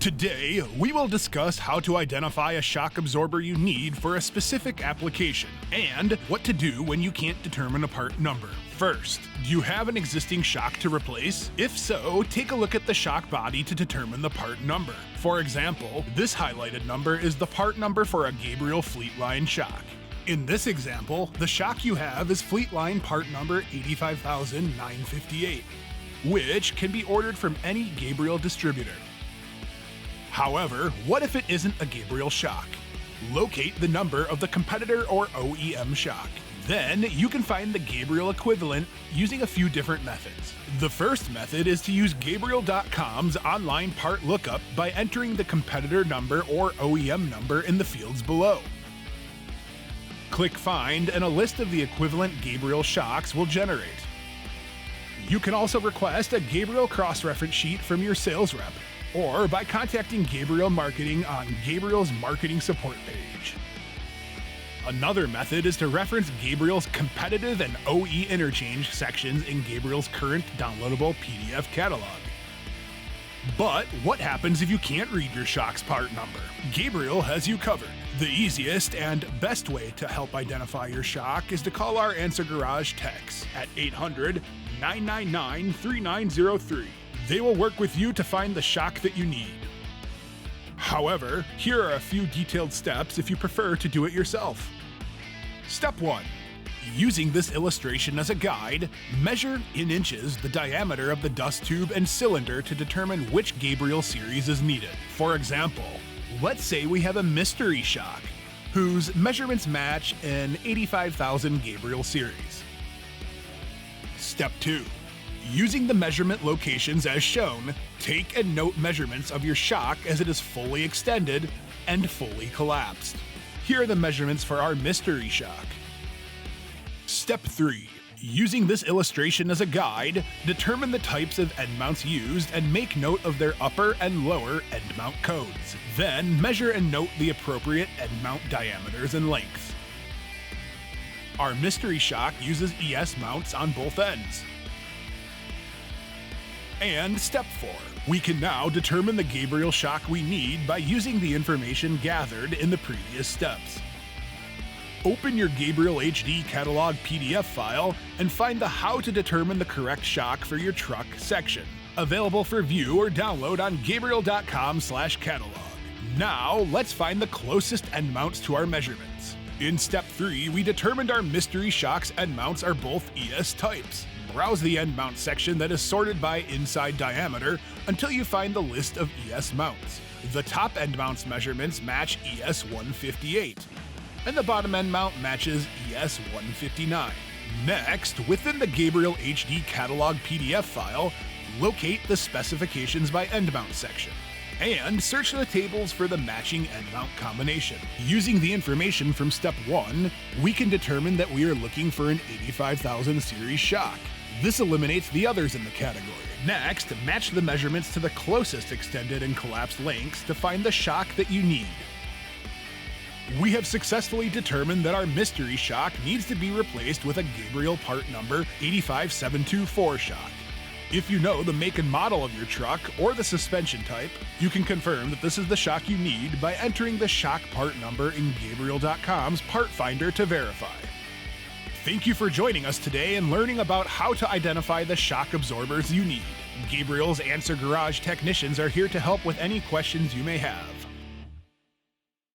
Today, we will discuss how to identify a shock absorber you need for a specific application, and what to do when you can't determine a part number. First, do you have an existing shock to replace? If so, take a look at the shock body to determine the part number. For example, this highlighted number is the part number for a Gabriel Fleetline shock. In this example, the shock you have is Fleetline part number 85,958, which can be ordered from any Gabriel distributor. However, what if it isn't a Gabriel shock? Locate the number of the competitor or OEM shock. Then you can find the Gabriel equivalent using a few different methods. The first method is to use Gabriel.com's online part lookup by entering the competitor number or OEM number in the fields below. Click Find and a list of the equivalent Gabriel shocks will generate. You can also request a Gabriel cross-reference sheet from your sales rep, or by contacting Gabriel Marketing on Gabriel's marketing support page. Another method is to reference Gabriel's competitive and OE interchange sections in Gabriel's current downloadable PDF catalog. But what happens if you can't read your shock's part number? Gabriel has you covered. The easiest and best way to help identify your shock is to call our AnswerGarage techs at 800-999-3903. They will work with you to find the shock that you need. However, here are a few detailed steps if you prefer to do it yourself. Step 1. Using this illustration as a guide, measure in inches the diameter of the dust tube and cylinder to determine which Gabriel series is needed. For example, let's say we have a mystery shock, whose measurements match an 85,000 Gabriel series. Step 2. Using the measurement locations as shown, take and note measurements of your shock as it is fully extended and fully collapsed. Here are the measurements for our mystery shock. Step 3. Using this illustration as a guide, determine the types of end mounts used and make note of their upper and lower end mount codes. Then measure and note the appropriate end mount diameters and lengths. Our mystery shock uses ES mounts on both ends. And step 4. We can now determine the Gabriel shock we need by using the information gathered in the previous steps. Open your Gabriel HD catalog PDF file and find the How to Determine the Correct Shock for Your Truck section, available for view or download on Gabriel.com/catalog. Now, let's find the closest end mounts to our measurements. In step 3, we determined our mystery shock's end mounts are both ES types. Browse the end mount section that is sorted by inside diameter until you find the list of ES mounts. The top end mounts measurements match ES 158, and the bottom end mount matches ES 159. Next, within the Gabriel HD catalog PDF file, locate the specifications by end mount section, and search the tables for the matching end mount combination. Using the information from step 1, we can determine that we are looking for an 85,000 series shock. This eliminates the others in the category. Next, match the measurements to the closest extended and collapsed lengths to find the shock that you need. We have successfully determined that our mystery shock needs to be replaced with a Gabriel part number 85724 shock. If you know the make and model of your truck or the suspension type, you can confirm that this is the shock you need by entering the shock part number in Gabriel.com's part finder to verify. Thank you for joining us today and learning about how to identify the shock absorbers you need. Gabriel's AnswerGarage technicians are here to help with any questions you may have.